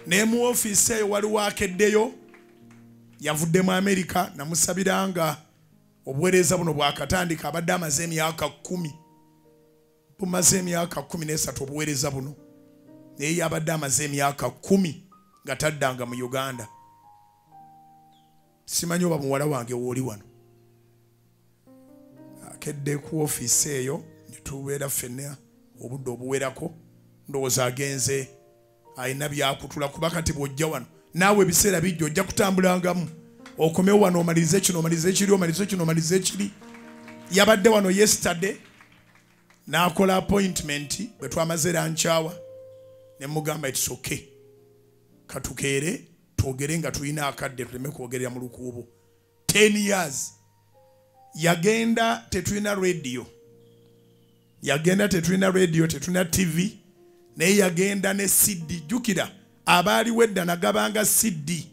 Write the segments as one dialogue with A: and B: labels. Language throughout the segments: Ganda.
A: ne mu office eyo waliwo akeddeyo yavudde mu America namusabiranga obuweereza buno bwakatandika abadde amaze emyaka 10 bumaze emyaka 13 obuweereza buno naye yabadde amaze emyaka 10 nga taddanga mu Uganda. Simanyi oba muwala wange wooli wano akedde ku office eyo nitubeera ffenna obudde obuwerako ndowooza agenze ayina byakutula kuba kati bw'ojja wano naawe ebiseera bijja ojja kutambulangamu okomewo wano omalize kino omalize kiri omalize kino omalize kiri. Yabadde wano yesterday n'akola appointment bwe twamaze lankyawa ne mugamba it's okay katukeere twogere nga tulina akadde tuleme kwogerera mu lukuubo. 10 years yagenda tetulina radio, yagenda tetulina radio, tetulina TV, naye yagenda ne CD. Jukira abaali wedda nagabanga CD,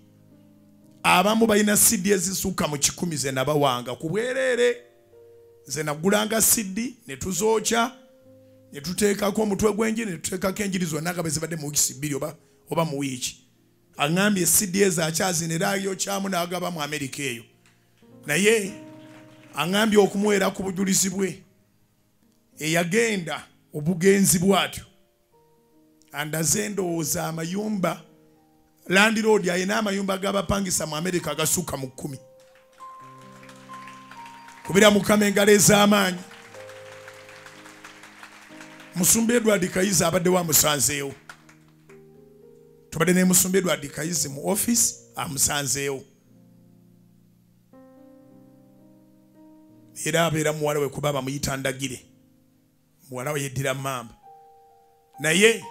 A: abamu balina CD ezisuka mu 10 ze nabawanga ku bwereere. Ze nagulanga CD ne tuzoocha ne tuteekako omutwe gw'enjiri ne tuteekako enjiri zonna nga bwe zibadde mu wiiki 2 oba mu wiiki. Aŋambye CD ezo akyazinerayo kyamu n'agaba mu America eyo, naye aŋambye okumuweera ku bujulizi bwe eyagenda obugenzi bwatyo andaze ndowooza amayumba landlord ayina amayumba g'abapangisa mu America agasuka mu 10. Kubira Mukama engalo ez'amaanyi. Musumba Edward Kayizi abadde wamusanzeewo. Tubadde ne Musumba Edward Kayizi mu office amusanzeewo. Era abeera muwala we kuba bamuyita Ndagire. Muwala we yeddira Mamba. Naye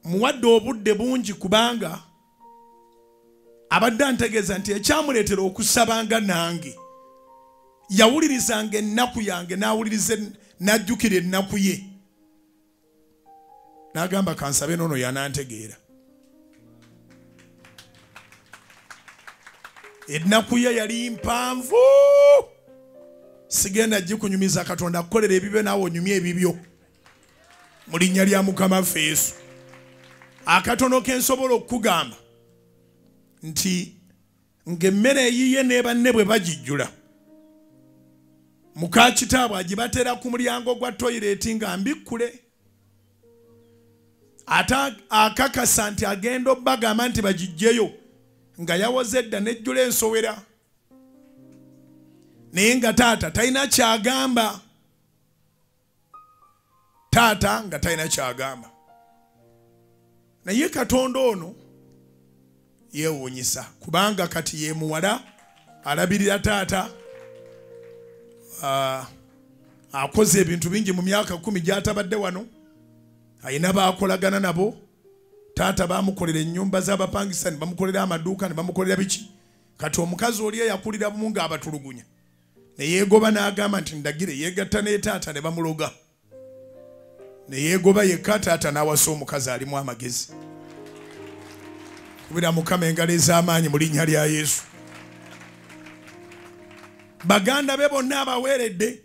A: muwadde obudde bungi kubanga abadde antegeeza nti ekyamuleetera okusabanga nange yawulirizanga ennaku yange n'awulirize n'ajjukira ennaku ye. N'agamba kansabe nono yanantegeera. Ennaku ye yali mpanvu. Sigenda gikunyumiza Katonda kukolera ebibyo naawe onyumye ebibyo mu linnya lya Mukama waffe Yesu. Akatono ke nsobola okugamba nti ng'emmere eyiye ne banne bwe bagijjula Mukakitaawo agibatera ku mulyango gwa toilet nga mbikkule. Ata akakasa nti agenda obbagamba nti bagijjeyo nga yawoze edda nejjula ensowera. Naye nga taata talina kyagamba. Taata nga talina kyagamba. Naye Katonda ono yeewuunyisa kubanga kati ye muwala alabirira taata. Akoze ebintu bingi mu myaka 10 gy'atabadde wano. Ayina baakolagana nabo. Taata baamukolera ennyumba z'abapangisa, ne bamukolera amaduuka, ne bamukolera biki. Kati omukazi oli yakulira bumu ng'abatulugunya. Ne yeegoba n'agamba nti Ndagire yeegatta ne taata ne bamuloga. Ne yeegoba yekka taata n'awasa omukazi alimu amagezi. Kubira Mukama engalo ez'amaanyi mu linnya lya Yesu. Baganda be bonna abaweeredde.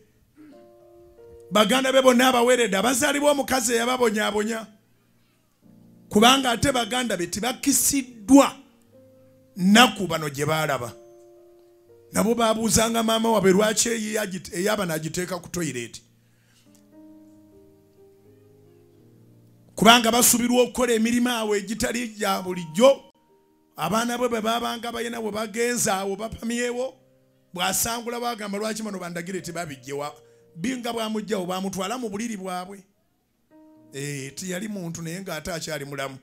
A: Baganda be bonna abaweeredde abazaalibwa omukazi eyababonyaabonya. Kubanga ate baganda be tibakisiddwa nnaku bano gye baalaba. Nabo baabuuzanga maama waabwe lwaki eyaba n'agiteeka ku toilet. Kubanga basubirwa okukola emirimu awo egitali gya bulijjo. Abaana bwe babanga bayina bwe bagenza awo bapamyewo. Bwasangula bagamba lwaki bano bandagire tebabijjewa. Binga bwamujjawo bamutwala mu buliri bwabwe. Tiyali muntu naye ng'ate akyali mulamu.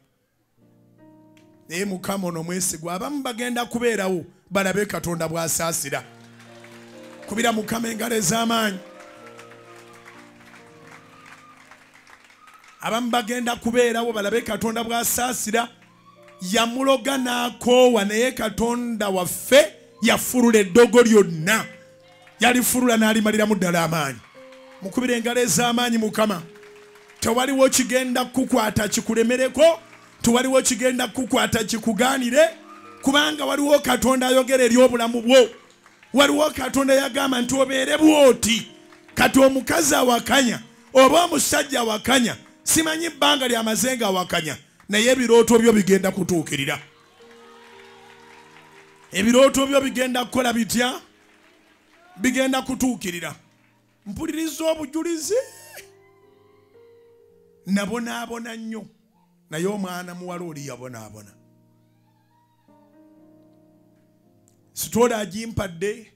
A: Naye Mukama ono mwesigwa abamu bagenda kubeerawo balabe Katonda bw'asaasira. Kubira Mukama engalo ez'amaanyi. Abamu bagenda kubeerawo balabe Katonda bw'asaasira. Yamuloga n'akoowa naye Katonda waffe yafurula eddogo lyonna. Yalifurula n'alimaliramu ddala amaanyi. Mukubire engalo ez'amaanyi Mukama. Tewaliwo kigenda kukwata kikulemereko. Tewaliwo kigenda kukwata kikugaanire. Kubanga waliwo Katonda ayogera eri obulamu bwo. Waliwo Katonda yagamba nti obeere bw'oti. Kati omukazi awakanya oba omusajja awakanya, simanyi bbanga ly'amaze nga awakanya. naye ebirooto byo bigenda kutuukirira. Ebirooto byo bigenda kukola bitya? Bigenda kutuukirira. Mpuliriza obujjulizi. Nabonaabona nnyo, naye omwana muwala oli yabonaabona. Sitoola agimpadde,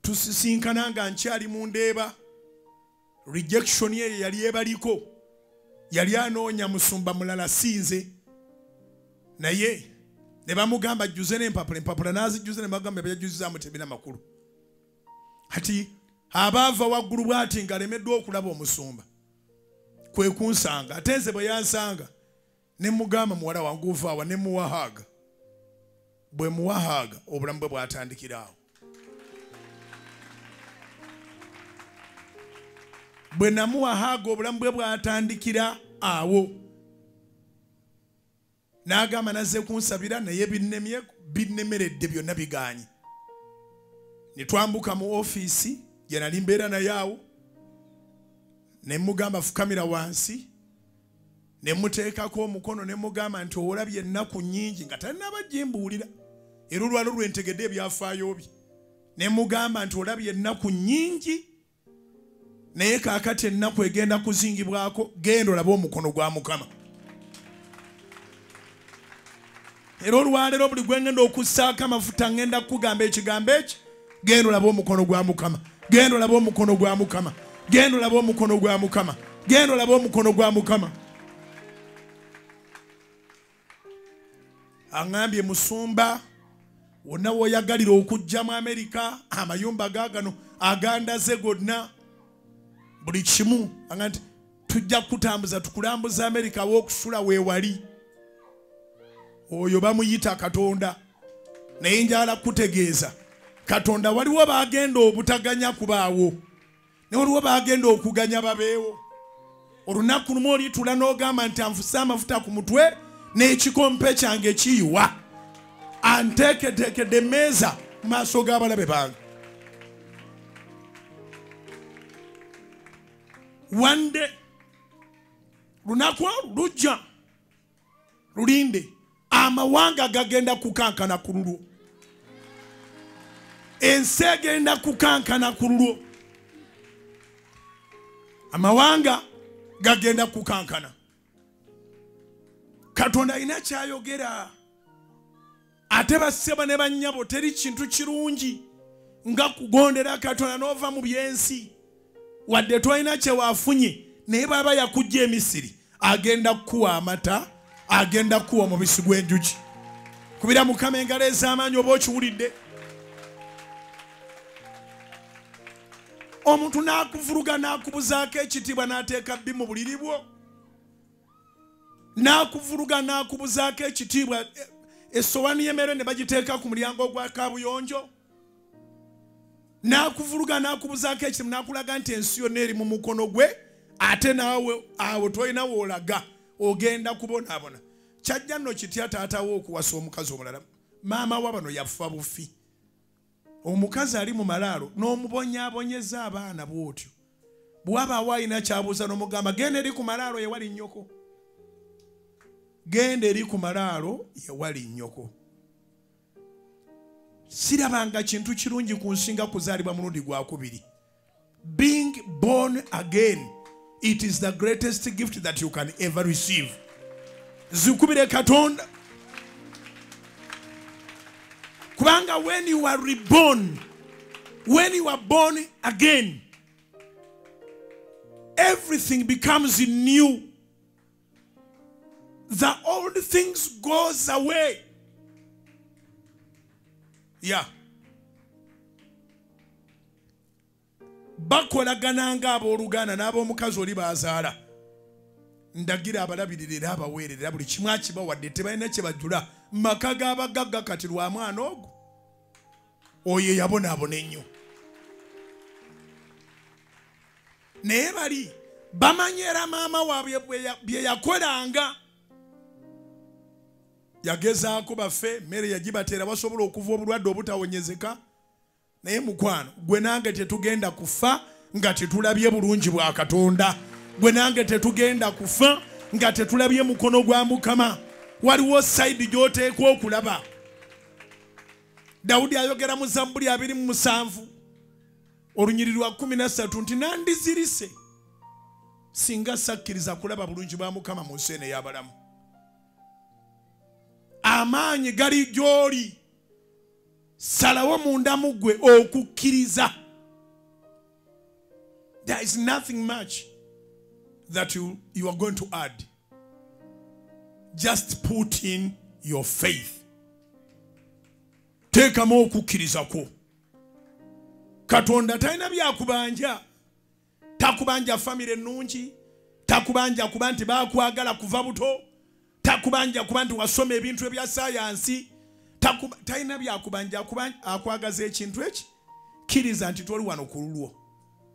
A: tusisinkana nga nkyali mu ndeeba. Rejection ye yali ebaliko. Yali anoonya musumba mulala sinze. Naye ne bamugamba ajjuze n'empapula. Empapula n'azijjuze ne bagamba byajjuzizaamu tebina makulu. Kati abaava waggulu bw'ati ng'alemeddwa okulaba omusumba. Kwe kunsanga. Ate nze bwe yansanga ne mugamba muwala wange ovaawa ne muwahaaga. Bwe muwahaaga obulamu bwe bwatandikira awo. Bwe namuwahaaga obulamu bwe bwatandikira awo. N'agamba nazze kunsabira naye binnemeredde byonna biganye. Ne twambuka mu ofiisi gye nali mbeera naye awo. Ne mugamba fukamira wansi. Ne muteekako omukono ne mugamba nti olabye ennaku nnyingi nga talina jimbuulira. Era olwalo lwentegedde ebyafaayo bye. Ne mugamba nti olabye ennaku nnyingi. Naye kaakati ennaku egenda kuzingibwako, genda olabe omukono gwa Mukama. Era olwaleero buli gwe ngenda okussaako amafuta ngenda kugamba ekigambo eki, genda olabe omukono gwa Mukama. Genda olabe omukono gwa Mukama. Genda olabe omukono gwa Mukama. Genda olabe omukono gwa Mukama. Angambye musumba, wonna w'oyagalira okujja mu America, amayumba gaagano agandaze gonna. Buli kimu angati tujja kutambuza tukulambuza America w'okusula weewali. Oyo bamuyita Katonda. Naye njala kutegeeza Katonda waliwo bagenda obutaganya kubaawo. Ne waliwo bagenda okuganya babeewo. Olunaku lumu olitula n'ogamba nti anfusa amafuta ku mutwe n'ekikompe kyange kiyiwa. Anteeketeekedde emmeeza mu maaso g'abalabe bange. One day, lunaku lujja lulinde amawanga gagenda kukankana ku lulwo. Ensi egenda kukankana ku lulwo. Amawanga gagenda kukankana. Katonda alina kyayogera. Ate basseba ne bannyabo teri kintu kirungi nga kugondera Katonda n'ova mu byensi. Wadde twalina kye waafunye naye baba yakujja e Misiri agenda kuwa amata, agenda kuwa mubisi gw'enjuki. Kubira Mukama engalo ez'amaanyi oba okiwulidde. Omuntu n'akuvuruga n'akubuzaako ekitiibwa n'ateeka bbi mu buliri bwo. N'akuvuruga n'akubuzaako ekitiibwa, essowaani y'emmere ne bagiteeka ku mulyango gwa kabuyonjo. N'akuvuruga n'akubuzaako ekitiibwa n'akulaga nti ensi yonna eri mu mukono gwe, ate naawe awo tolina w'olaga ogenda kubonaabona. Kyajja nno kitya taatawo okuwasa omukazi omulala. Maama wa bano yafa bufi. Omukazi ali mu malaalo n'omubonyaabonyeza abaana bw'otyo. Bw'abaawo alina ky'abuuza n'omugamba genda eri ku malaalo yewali nnyoko. Genda eri ku malaalo yewali nnyoko. Sirabanga kintu kirungi ku nsinga kuzaalibwa mulundi gwakubiri. Being born again, it is the greatest gift that you can ever receive. Zikubire Katonda. Kubanga when you are reborn, when you are born again, everything becomes new. The old things goes away. Yeah. Bakolagananga abooluganda n'ab'omukazi oli bazaala. Ndagira abalabirira abaweerera buli kimu akibawadde tebalina kye bajjula. Maka g'abagagga kati lwa mwana ogwo. Oyo yabonaabona ennyo. Naye bali bamanyera maama waabwe bye yakolanga. Yagezaako baffe emmere yagibateera basobola okuva obulwadde obutawonyezeka. Naye mukwano gwe nange tetugenda kufa nga tetulabye bulungi bwa Katonda. Gwe nange tetugenda kufa nga tetulabye mukono gwa Mukama. Waliwo side gy'oteekwa okulaba. Dawudi ayogera mu Zabbuli 27 olunyiriri lwa 13 nti nandizirise singa sakkiriza kulaba bulungi bwa Mukama mu nsi eno ey'abalamu. Amaanyi gali gy'oli. Salawo munda mu ggwe okukkiriza. There is nothing much that you are going to add. Just put in your faith. Teekamu okukkiriza kwo. Katonda talina byakubanja. Takubanja famire ennungi. Takubanja kuba nti baakwagala kuva buto. Takubanja kuba nti wasoma ebintu ebya sayansi. Talina byakubanja akwagaza ekintu eki. Kkiriza nti toli wano ku lulwo.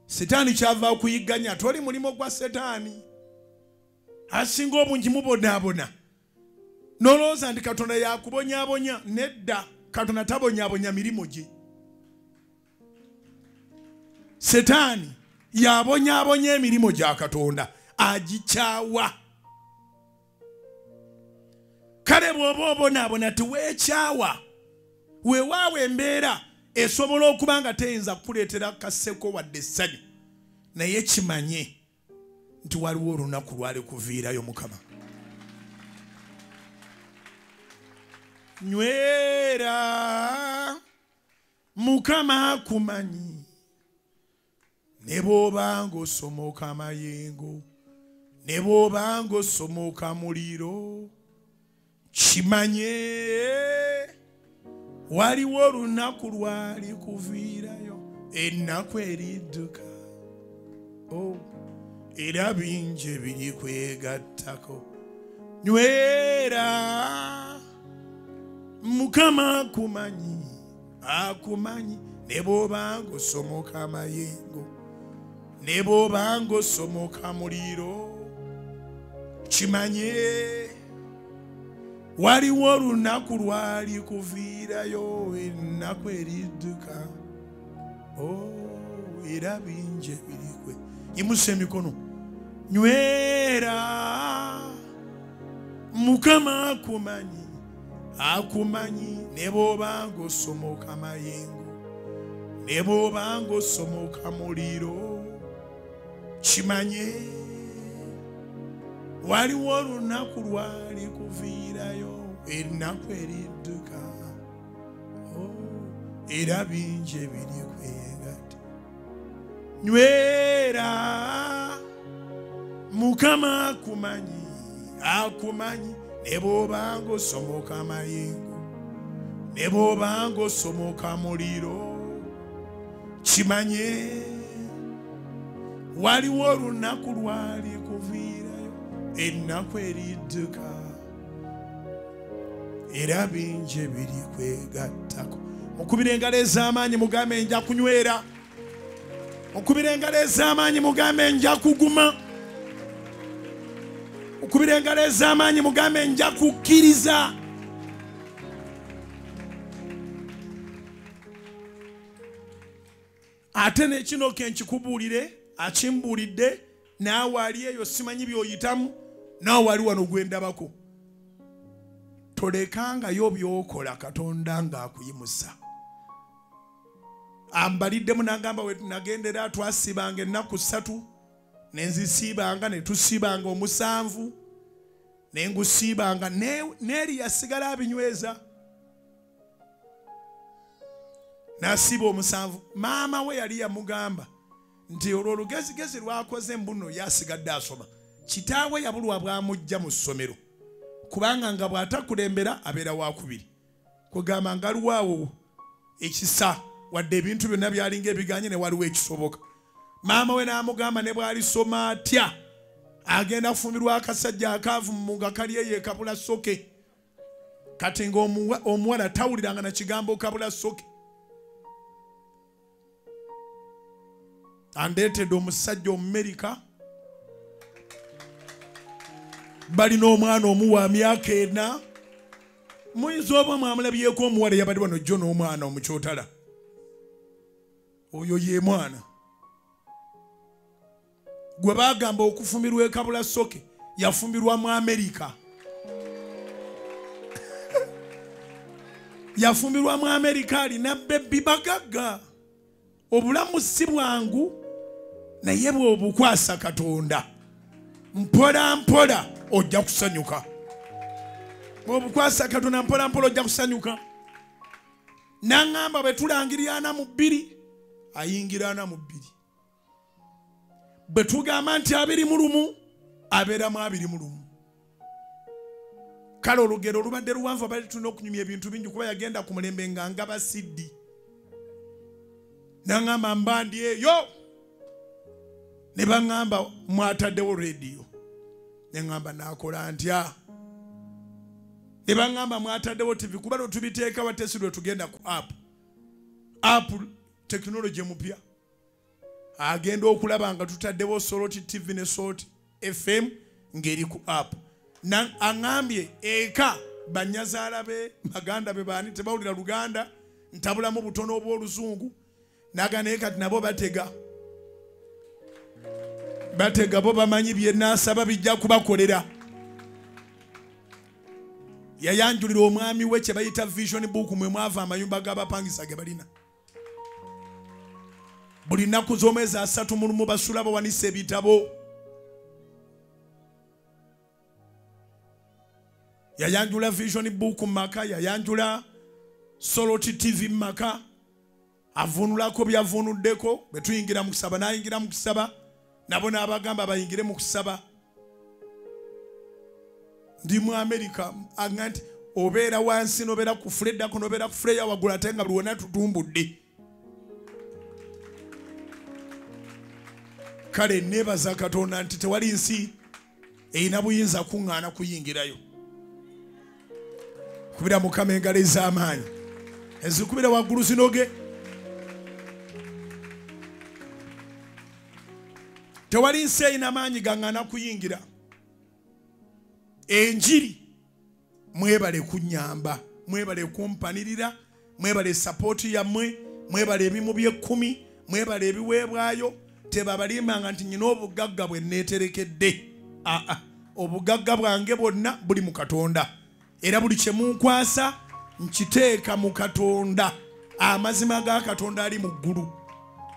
A: Setaani kyava okuyigganya, toli mulimo gwa Setaani. Asinga obungi mubonaabona. Nolowooza nti Katonda yakubonyaabonya. Nedda, Katonda tabonyaabonya mirimu gye. Setaani yabonyaabonya emirimu gya Katonda, agikyawa. Kale bw'oba obonaabona teweekyawa. Weewaawo embeera esobola okuba nga teyinza kukuleetera kaseko wadde essanyu, naye kimanye nti waliwo olunaku lwali kuviirayo Mukama. Nywera Mukama akumanyi, ne bw'oba ng'osomoka amayengo, ne bw'oba ng'osomoka muliro, kimanye waliwo olunaku lwali kuviirayo, ennaku eridduka, era bingi ebiri kwegattako. Nywera Mukama akumanyi, akumanyi, ne bw'oba ng'osomoka amayengo, ne bw'oba ng'osomoka muliro, kimanye waliwo olunaku lwali kuviirayo, ennaku eridduka, era bingi ebirikwe. Yimusa emikono. Nywera Mukama akumanyi, akumanyi, ne bw'oba ng'osomoka amayengo, ne bw'oba ng'osomoka muliro, kimanye waliwo olunaku lwali kuviirayo, ennaku eridduka, era bingi ebiri kwegatta. Nywera Mukama akumanyi, akumanyi, ne bw'oba ng'osomoka amayengo, ne bw'oba ng'osomoka muliro, kimanye waliwo olunaku lwali kuviirayo, ennaku eridduka, era bingi ebiri kwegattako. Mukubire engalo ez'amaanyi mugambe nja kunywera. Mukubire engalo ez'amaanyi mugambe nja kuguma. Mukubire engalo ez'amaanyi mugambe nja kukkiriza. Ate n'ekino kenkikubuulire, akimbuulidde, naawe ali eyo simanyi by'oyitamu, naawe wali wano gwendabako. Tolekangayo by'okola Katonda ng'akuyimusa. Ambaliddemu n'agamba we nagendera twasibanga ennaku 3, ne nzisiibanga, ne tusiibanga 7, ne ngusiibanga, n'eri yasigala abinyweza. N'asiiba 7. Maama we yali yamugamba nti olwo olugezigezi lwakoze mbuno yasigadde asoma. Kitaawe yabulwa bwamujja mu ssomero, kubanga nga bw'atakulembera abeera wakubiri. Kugamba nga luwaawo ekisa, wadde ebintu byonna byalinga ebiganye ne waliwo ekisoboka. Maama we n'amugamba ne bw'alisoma atya agenda kufumbirwa akasajja akaavu mu nga kali eyo kabula soke. Kati ng'omuwala tawuliranga na kigambo kabula soke. Andeetedde omusajja Omu America, balina omwana omu wa myaka 4. Muyinza oba mwamulabyeko omuwala yabadde wano jjo n'omwana omukyotala. Oyo ye mwana gwe baagamba okufumirwa ekabula soke, Yafumbidwa Mu America. Yafumbidwa Mu America alina bebbi bagagga. Obulamu si bwangu naye bw'obukwasa Katonda mpola mpola ojja kusanyuka. Bw'obukwasa Katonda mpola mpola ojja kusanyuka. Nangamba bwe tulangirira 42 ayingira 42. Bwe tugamba nti 21 abeeramu 21. Kale olugero olubadde luwanvu abali tulina okunyumya ebintu bingi kuba yagenda ku mulembe nga ngaba siddi. Nangamba mbandi eyo ne baŋŋamba mwataddewo rediyo. Ne ŋŋamba naakola ntya. Ne baŋŋamba mwataddewo TV kuba lwe tubiteeka watesi lwe tugenda ku app tekinologi mupya. Agenda okulaba nga tutaddewo Soloti TV ne Soloti FM ng'eri ku app. Aŋŋambye eka banyazaala be baganda be baani tebawulira Luganda ntabulamu butono obw'Oluzungu. Naga naye kati nabo batega bo bamanyi bye naasaba bijja kubakolera. Yayanjulira omwami we kye bayita vision book mwe mwava amayumba g'abapangisa ge balina. Buli nnaku z'omwezi 3 mu lumu basula bawanisa ebitabo. Yayanjula vision book mu maka, yayanjula Soloti TV mu maka. Avunulako byavunuddeko bwe tuyingira mu kusaba n'ayingira mu kusaba nabo n'abagamba bayingire mu kusaba. Ndi mu America nti obeera wansi n'obeera ku fuleddako n'obeera ku fuleya waggulu ate nga buli wonna tutumbudde. Kale neebaza Katonda nti tewali nsi erina buyinza kuŋŋaana kuyingirayo. Kubira Mukama engalo ez'amaanyi ezikubira waggulu zinoge. Tewali nsi erina maanyi gaŋŋaana kuyingira. Enjiri mwebale kunnyamba, mwebale kumpanirira, mwebale sapooti yammwe, mwebale ebimu bye-10, mwebale ebiweebwayo. Tebabalimbanga nti nyina obugagga bwe neeterekedde. Obugagga bwange bwonna buli mu Katonda. Era buli kye munkwasa nkiteeka mu Katonda. Amazima ga Katonda ali mu ggulu.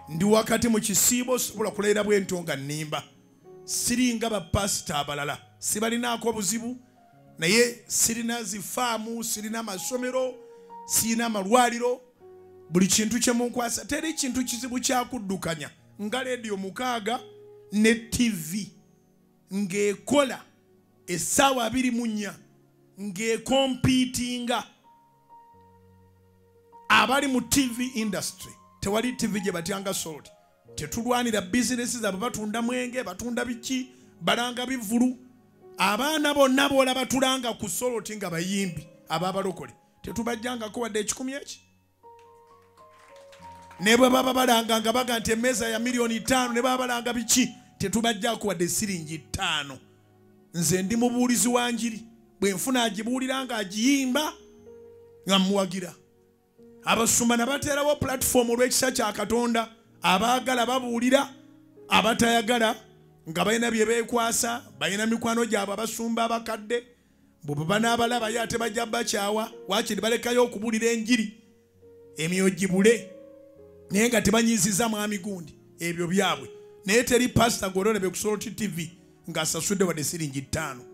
A: Ndi wakati mu kisiibo sobola kuleera bwentyo nga nnimba. Siringa bapasita abalala. Sibalinaako obuzibu naye sirina zifaamu, sirina masomero, sirina amalwaliro. Buli kintu kye munkwasa teri kintu kizibu kyakuddukanya nga rediyo 6 ne TV ng'ekola essaawa 24 ng'ekompiitinga. Abali mu TV industry tewali TV gye batyanga Soloti. Tetulwanira bizinesi zaabwe batunda mwenge, batunda biki, balanga bivulu. Abaana bonna boolaba tulanga ku Soloti nga bayimbi ab'abalokole tetubajjangako wadde ekikumi eki. Ne bwe baba balanga nga baga nti emmeeza ya $5,000,000 ne baba balanga biki tetubajjako wadde $5. Nze ndi mubuulizi wa njiri. Bwe nfuna agibuulira nga agiyimba nga muwagira. Abasumba ne bateerawo platform olw'ekisa kya Katonda. Abaagala babuulira, abatayagala nga balina bye beekwasa, balina mikwano gyabwe abasumba abakadde. Bwe banaabalaba ye ate bajja bakyawa waakiri balekayo okubuulira enjiri emyoyo gibule naye nga tebanyiiziza mwami gundi. Ebyo byabwe. Naye teri pasita gw'ololebe ku Soloti TV ng'asasudde wadde $5.